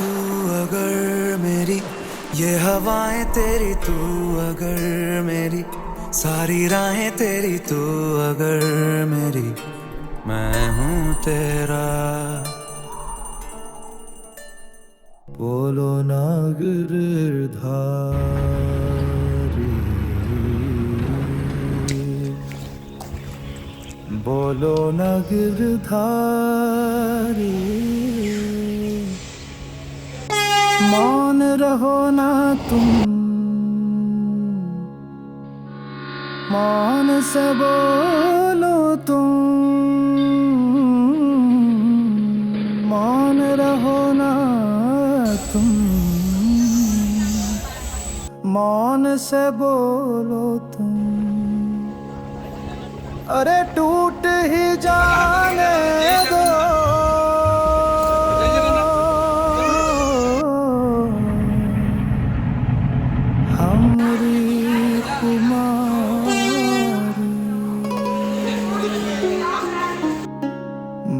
तू अगर मेरी, ये हवाएं तेरी तू अगर मेरी, सारी राहें तेरी तू अगर मेरी, मैं हूँ तेरा। बोलो ना गिरधारी, बोलो ना गिरधारी, मौन रहो ना तुम, मौन से बोलो तुम, मौन रहो ना तुम, मौन से बोलो तुम। अरे टूट ही जाने दो, हमरी कुमारी,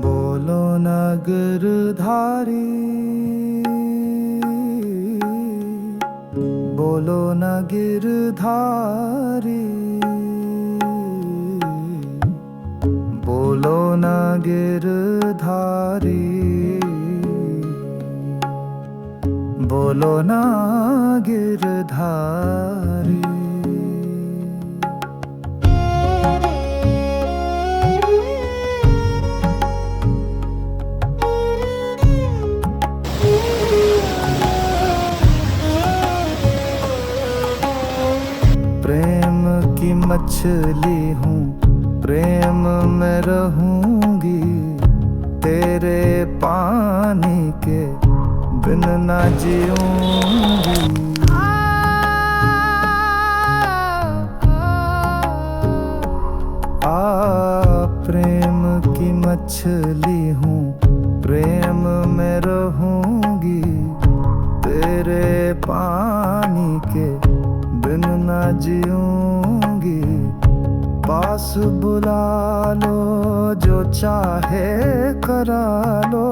बोलो ना गिरधारी, बोलो ना गिरधारी, बोलो ना गिरधारी, बोलो ना गिरधारी। प्रेम की मछली हूँ, प्रेम में रहूंगी, तेरे पानी के बिन ना जीऊंगी। प्रेम की मछली हूँ, प्रेम में रहूंगी, तेरे पानी के बिन ना जीऊंगी। पास बुला लो, जो चाहे करा लो,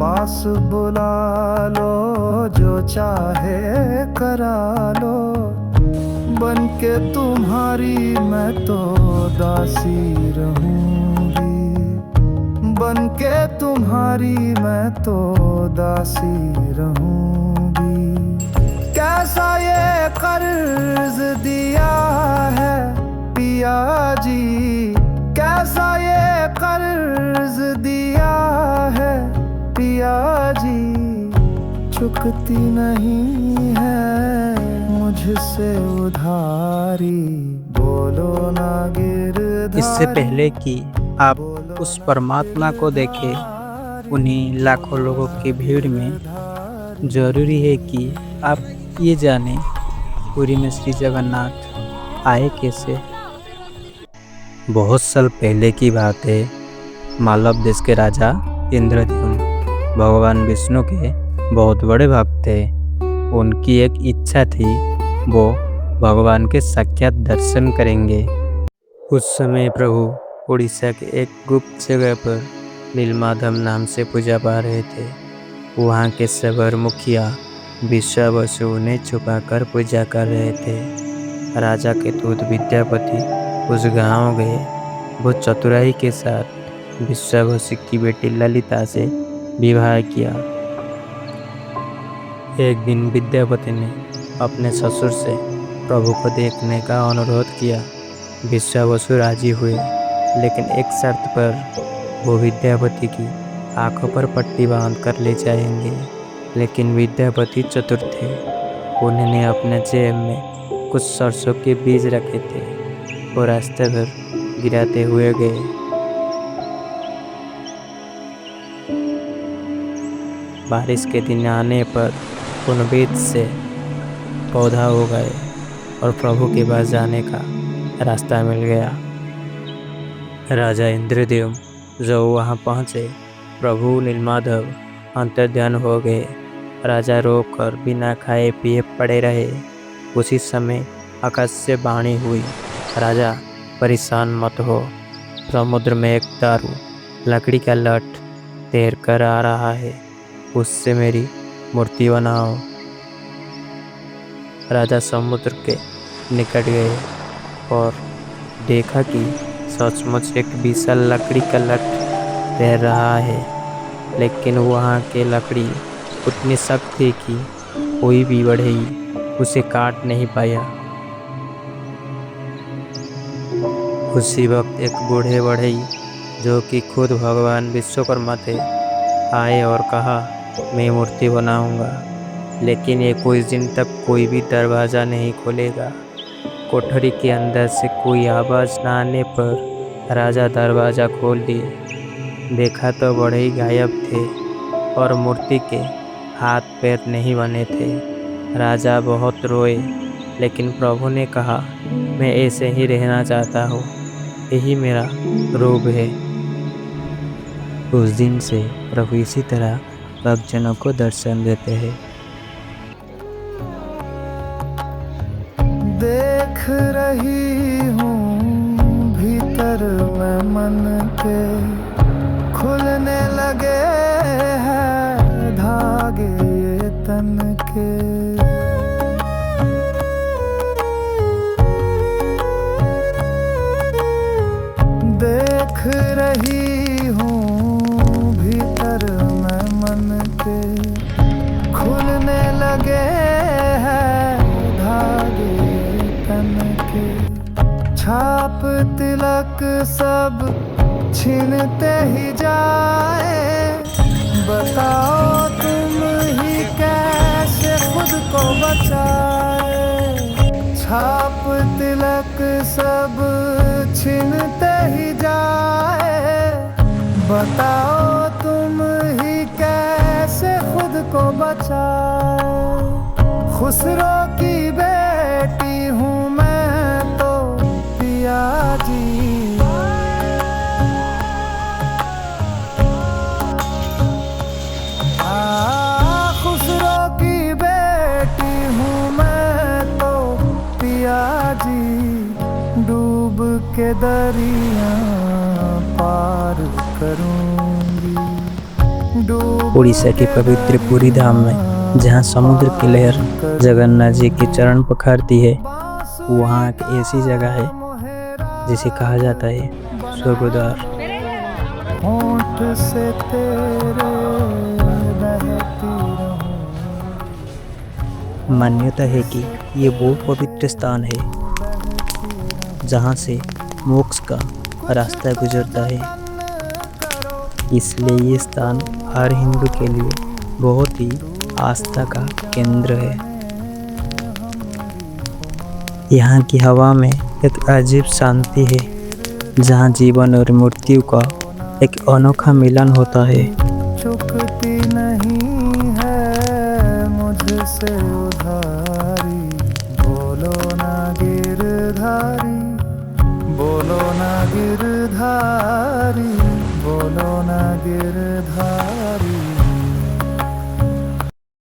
पास बुला लो, जो चाहे करा लो, बन के तुम्हारी मैं तो दासी रहूंगी, बन के तुम्हारी मैं तो दासी रहूंगी। कैसा ये कर्ज दिया है पिया जी, कैसा ये कर्ज दिया है पिया जी, चुकती नहीं है मुझसे उधारी, बोलो ना गिरधारी। इससे पहले कि आप उस परमात्मा को देखें उन्हीं लाखों लोगों की भीड़ में, जरूरी है कि आप ये जानें पुरी में श्री जगन्नाथ आए कैसे। बहुत साल पहले की बात है। मालव देश के राजा इंद्रद्युम्न भगवान विष्णु के बहुत बड़े भक्त थे। उनकी एक इच्छा थी, वो भगवान के साक्षात दर्शन करेंगे। उस समय प्रभु उड़ीसा के एक गुप्त जगह पर नीलमाधव नाम से पूजा पा रहे थे। वहाँ के सबर मुखिया विश्वावसु उन्हें छुपाकर पूजा कर रहे थे। राजा के दूत विद्यापति उस गांव गए। वो चतुराई के साथ विश्वावसु की बेटी ललिता से विवाह किया। एक दिन विद्यापति ने अपने ससुर से प्रभु को देखने का अनुरोध किया। विश्वावसु राजी हुए, लेकिन एक शर्त पर। वो विद्यापति की आंखों पर पट्टी बांध कर ले जाएंगे। लेकिन विद्यापति चतुर थे। उन्होंने अपने जेब में कुछ सरसों के बीज रखे थे। वो रास्ते भर गिराते हुए गए। बारिश के दिन आने पर उन बीज से पौधा हो गए और प्रभु के पास जाने का रास्ता मिल गया। राजा इंद्रद्युम्न जो वहां पहुंचे, प्रभु नीलमाधव अंतर्ध्यान हो गए। राजा रोकर बिना खाए पिए पड़े रहे। उसी समय आकाश से वाणी हुई, राजा परेशान मत हो, समुद्र में एक दारू लकड़ी का लठ तैर कर आ रहा है। उससे मेरी मूर्ति बनाओ। राजा समुद्र के निकट गए और देखा कि सचमुच एक विशाल लकड़ी का लठ तैर रहा है, लेकिन वहाँ के लकड़ी उतनी सख्त थी कि कोई भी बढ़ई उसे काट नहीं पाया। उसी वक्त एक बूढ़े बढ़ई, जो कि खुद भगवान विश्वकर्मा थे, आए और कहा, मैं मूर्ति बनाऊंगा, लेकिन ये कुछ दिन तक कोई भी दरवाज़ा नहीं खोलेगा। कोठरी के अंदर से कोई आवाज़ न आने पर राजा दरवाज़ा खोल दिए। देखा तो बढ़ई गायब थे और मूर्ति के हाथ पैर नहीं बने थे। राजा बहुत रोए, लेकिन प्रभु ने कहा, मैं ऐसे ही रहना चाहता हूँ, यही मेरा रूप है। उस दिन से प्रभु इसी तरह भक्तजनों को दर्शन देते हैं। देख रही हूँ भीतर में मन के खुलने लगे हैं धागे ये तन के। देख रही हूँ भीतर में मन के खुलने लगे हैं धागे तन के। छाप तिलक सब छीनते ही जाए, बताओ तुम ही कैसे खुद को बचाए। छाप तिलक सब छीनते ही जाए, बताओ तुम ही कैसे खुद को बचाए। खुसरो की बेटी हूँ मैं तो पिया जी, खुसरो की बेटी हूँ मैं तो पिया जी। डूब के दरिया पार करूंगी। उड़ीसा के पवित्र पुरी धाम में, जहाँ समुद्र की लहर जगन्नाथ जी के चरण पखारती है, वहाँ एक ऐसी जगह है जिसे कहा जाता है स्वर्गद्वार। होंठ से तेरे बहती रहूं। मान्यता है कि ये वो पवित्र स्थान है जहाँ से मोक्ष का रास्ता गुजरता है। इसलिए ये स्थान हर हिंदू के लिए बहुत ही आस्था का केंद्र है। यहाँ की हवा में एक अजीब शांति है, जहाँ जीवन और मृत्यु का एक अनोखा मिलन होता है। चुकती नहीं है मुझसे उधार।